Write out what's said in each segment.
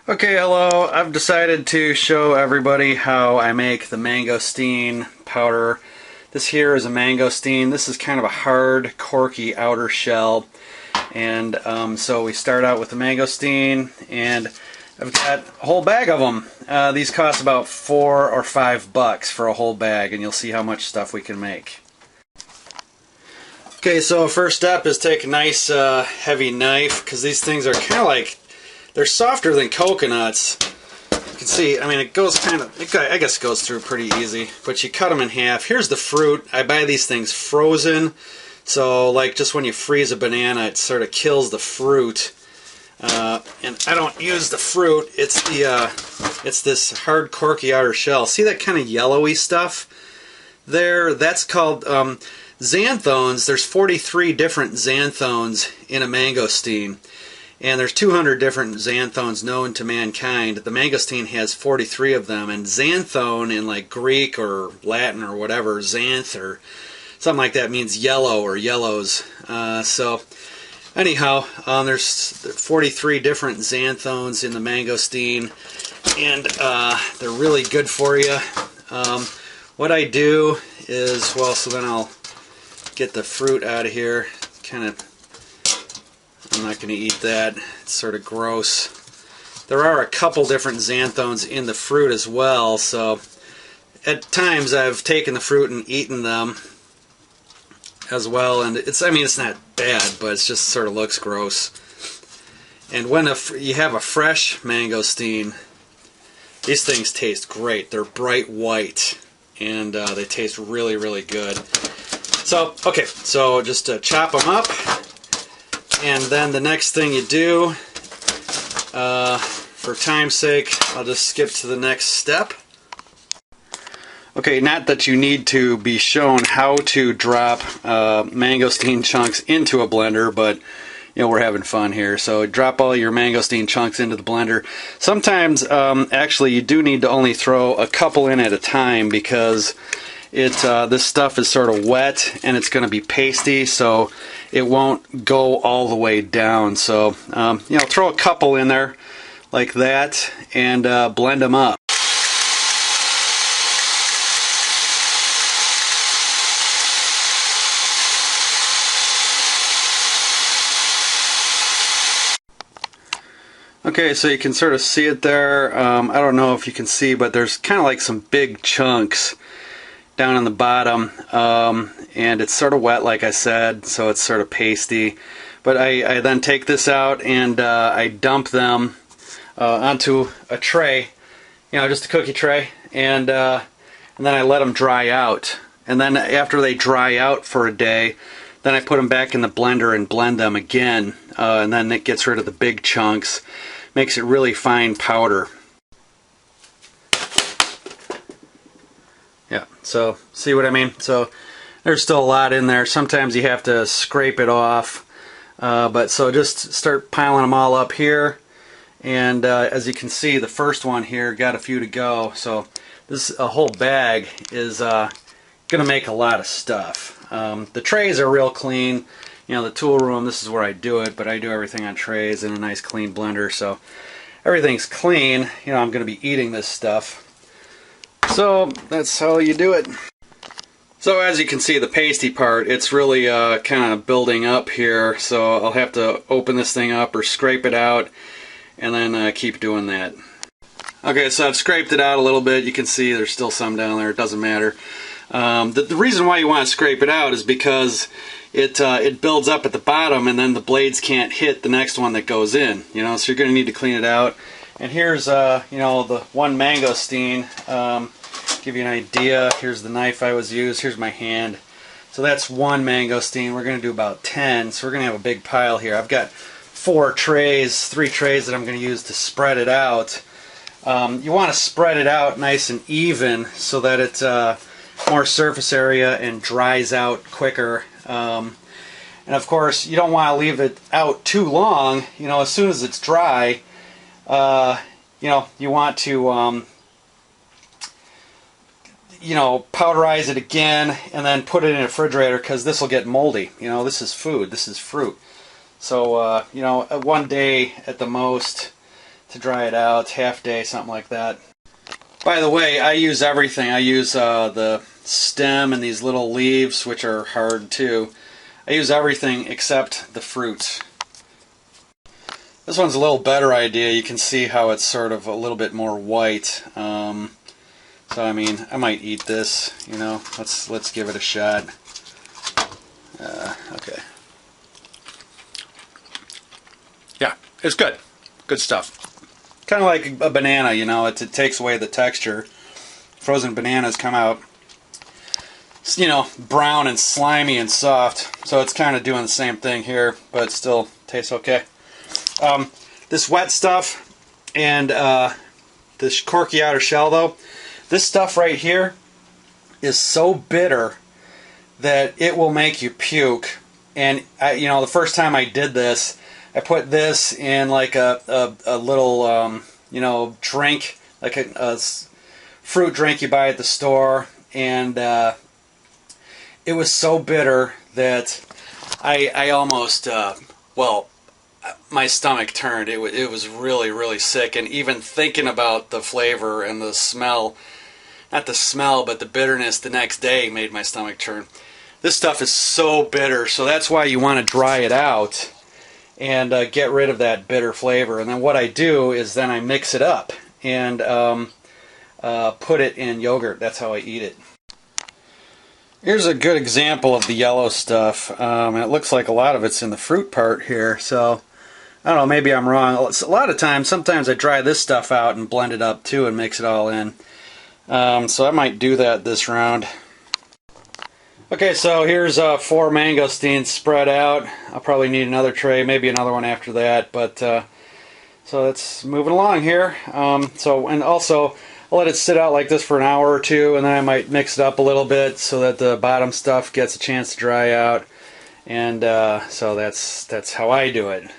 Okay, hello. I've decided to show everybody how I make the mangosteen powder. This here is a mangosteen. This is kind of a hard, corky outer shell. And so we start out with the mangosteen, and I've got a whole bag of them. These cost about $4 or $5 for a whole bag, and you'll see how much stuff we can make. Okay, so first step is take a nice heavy knife, because these things are kind of like, they're softer than coconuts. You can see, I mean, it goes kind of, I guess it goes through pretty easy, but you cut them in half. Here's the fruit. I buy these things frozen, so like just when you freeze a banana, it sort of kills the fruit. And I don't use the fruit. It's this hard, corky outer shell. See that kind of yellowy stuff there? That's called xanthones. There's 43 different xanthones in a mangosteen. And there's 200 different xanthones known to mankind. The mangosteen has 43 of them, and xanthone in like Greek or Latin or whatever, xanth or something like that means yellow or yellows. So anyhow, there's 43 different xanthones in the mangosteen, and they're really good for you. What I do is, well, so then I'll get the fruit out of here. Kind of, I'm not going to eat that. It's sort of gross. There are a couple different xanthones in the fruit as well, so at times I've taken the fruit and eaten them as well, and I mean, it's not bad, but it just sort of looks gross. And when you have a fresh mangosteen, these things taste great. They're bright white, and they taste really, really good. So, okay, so just chop them up. And then the next thing you do, for time's sake, I'll just skip to the next step. Okay, not that you need to be shown how to drop mangosteen chunks into a blender, but you know, we're having fun here. So drop all your mangosteen chunks into the blender. Sometimes, actually, you do need to only throw a couple in at a time, because this stuff is sort of wet and it's going to be pasty, so it won't go all the way down. So you know, throw a couple in there like that and blend them up. Okay, so you can sort of see it there. I don't know if you can see, but there's kind of like some big chunks down on the bottom, and it's sort of wet, like I said, so it's sort of pasty. But I then take this out and I dump them onto a tray, you know, just a cookie tray, and then I let them dry out. And then after they dry out for a day, then I put them back in the blender and blend them again, and then it gets rid of the big chunks, makes it really fine powder. Yeah, so see what I mean? So there's still a lot in there. Sometimes you have to scrape it off, but so just start piling them all up here. And as you can see, the first one here got a few to go. So this a whole bag is going to make a lot of stuff. The trays are real clean. You know, the tool room, this is where I do it, but I do everything on trays in a nice clean blender, so everything's clean. You know, I'm going to be eating this stuff. So that's how you do it. So as you can see, the pasty part, it's really kind of building up here, so I'll have to open this thing up or scrape it out, and then keep doing that. Okay, so I've scraped it out a little bit. You can see there's still some down there. It doesn't matter. The reason why you want to scrape it out is because it builds up at the bottom, and then the blades can't hit the next one that goes in. You know, so you're going to need to clean it out. And here's you know, the one mangosteen. Give you an idea. Here's the knife I was used. Here's my hand. So that's one mangosteen. We're going to do about 10. So we're going to have a big pile here. I've got 3 trays that I'm going to use to spread it out. You want to spread it out nice and even so that it's more surface area and dries out quicker. And of course, you don't want to leave it out too long. You know, as soon as it's dry, you know, you want to you know, powderize it again and then put it in a refrigerator, because this will get moldy. You know, this is food, this is fruit. So, you know, one day at the most, to dry it out, half day, something like that. By the way, I use everything. I use the stem and these little leaves, which are hard too. I use everything except the fruit. This one's a little better idea. You can see how it's sort of a little bit more white. So I mean, I might eat this. You know, let's give it a shot. Okay. Yeah, it's good. Good stuff. Kind of like a banana, you know. It takes away the texture. Frozen bananas come out, you know, brown and slimy and soft. So it's kind of doing the same thing here, but it still tastes okay. This wet stuff and this corky outer shell, though, this stuff right here is so bitter that it will make you puke. And you know, the first time I did this, I put this in like a little you know, drink, like a fruit drink you buy at the store, and it was so bitter that I almost well, my stomach turned. It was really, really sick, and even thinking about the flavor and the smell, not the smell but the bitterness the next day made my stomach turn. This stuff is so bitter, so that's why you want to dry it out and get rid of that bitter flavor. And then what I do is then I mix it up and put it in yogurt. That's how I eat it. Here's a good example of the yellow stuff. It looks like a lot of it's in the fruit part here, so I don't know, maybe I'm wrong. A lot of times, sometimes I dry this stuff out and blend it up too and mix it all in. So I might do that this round. Okay, so here's 4 mangosteens spread out. I'll probably need another tray, maybe another one after that, but so let's move it along here. And also I'll let it sit out like this for an hour or two, and then I might mix it up a little bit so that the bottom stuff gets a chance to dry out. And so that's how I do it.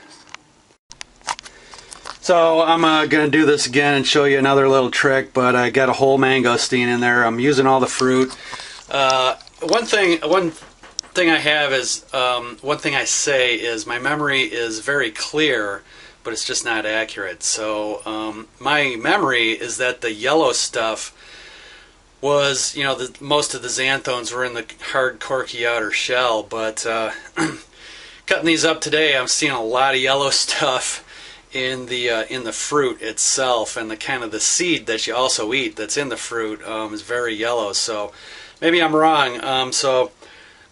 So I'm going to do this again and show you another little trick, but I got a whole mangosteen in there. I'm using all the fruit. One thing I have is, one thing I say is my memory is very clear, but it's just not accurate. So my memory is that the yellow stuff was, you know, most of the xanthones were in the hard corky outer shell, but cutting these up today, I'm seeing a lot of yellow stuff in the fruit itself, and the kind of the seed that you also eat that's in the fruit is very yellow. So maybe I'm wrong. So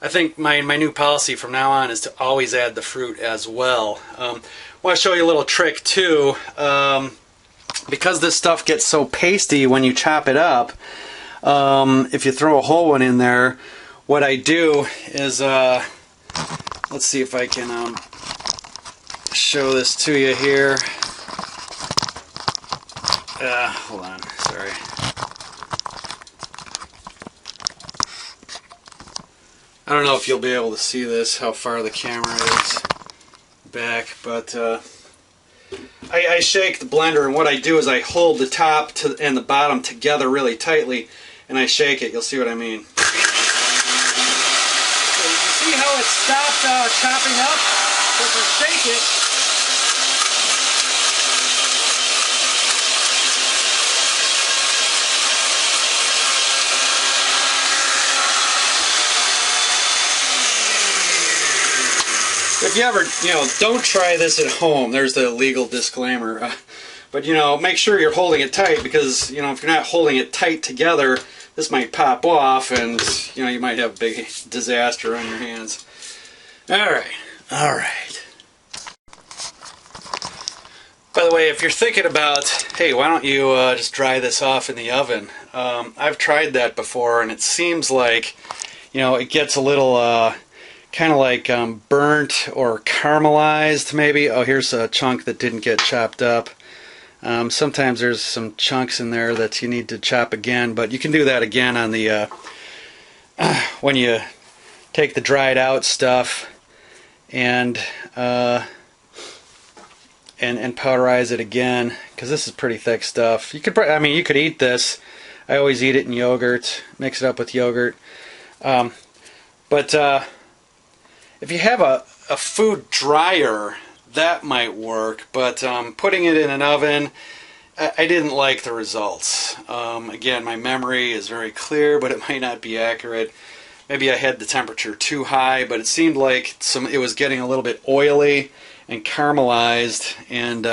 I think my new policy from now on is to always add the fruit as well. I want to show you a little trick too. Because this stuff gets so pasty when you chop it up, if you throw a whole one in there, what I do is, let's see if I can show this to you here. Hold on, sorry. I don't know if you'll be able to see this, how far the camera is back, but I shake the blender, and what I do is I hold the top and the bottom together really tightly, and I shake it. You'll see what I mean. So you can see how it stopped chopping up? Because I shake it. If you ever, you know, don't try this at home. There's the legal disclaimer. But, you know, make sure you're holding it tight, because, you know, if you're not holding it tight together, this might pop off, and, you know, you might have a big disaster on your hands. Alright. By the way, if you're thinking about, hey, why don't you just dry this off in the oven? I've tried that before, and it seems like, you know, it gets a little kind of like burnt or caramelized maybe. Oh, here's a chunk that didn't get chopped up. Sometimes there's some chunks in there that you need to chop again, but you can do that again on the when you take the dried out stuff and powderize it again, because this is pretty thick stuff. You could, I mean, you could eat this. I always eat it in yogurt, mix it up with yogurt. But if you have a food dryer that might work, but putting it in an oven, I didn't like the results. Again, my memory is very clear, but it might not be accurate. Maybe I had the temperature too high, but it seemed like it was getting a little bit oily and caramelized, and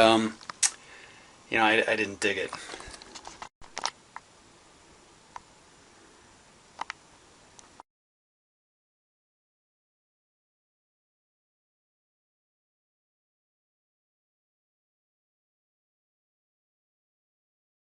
you know, I didn't dig it.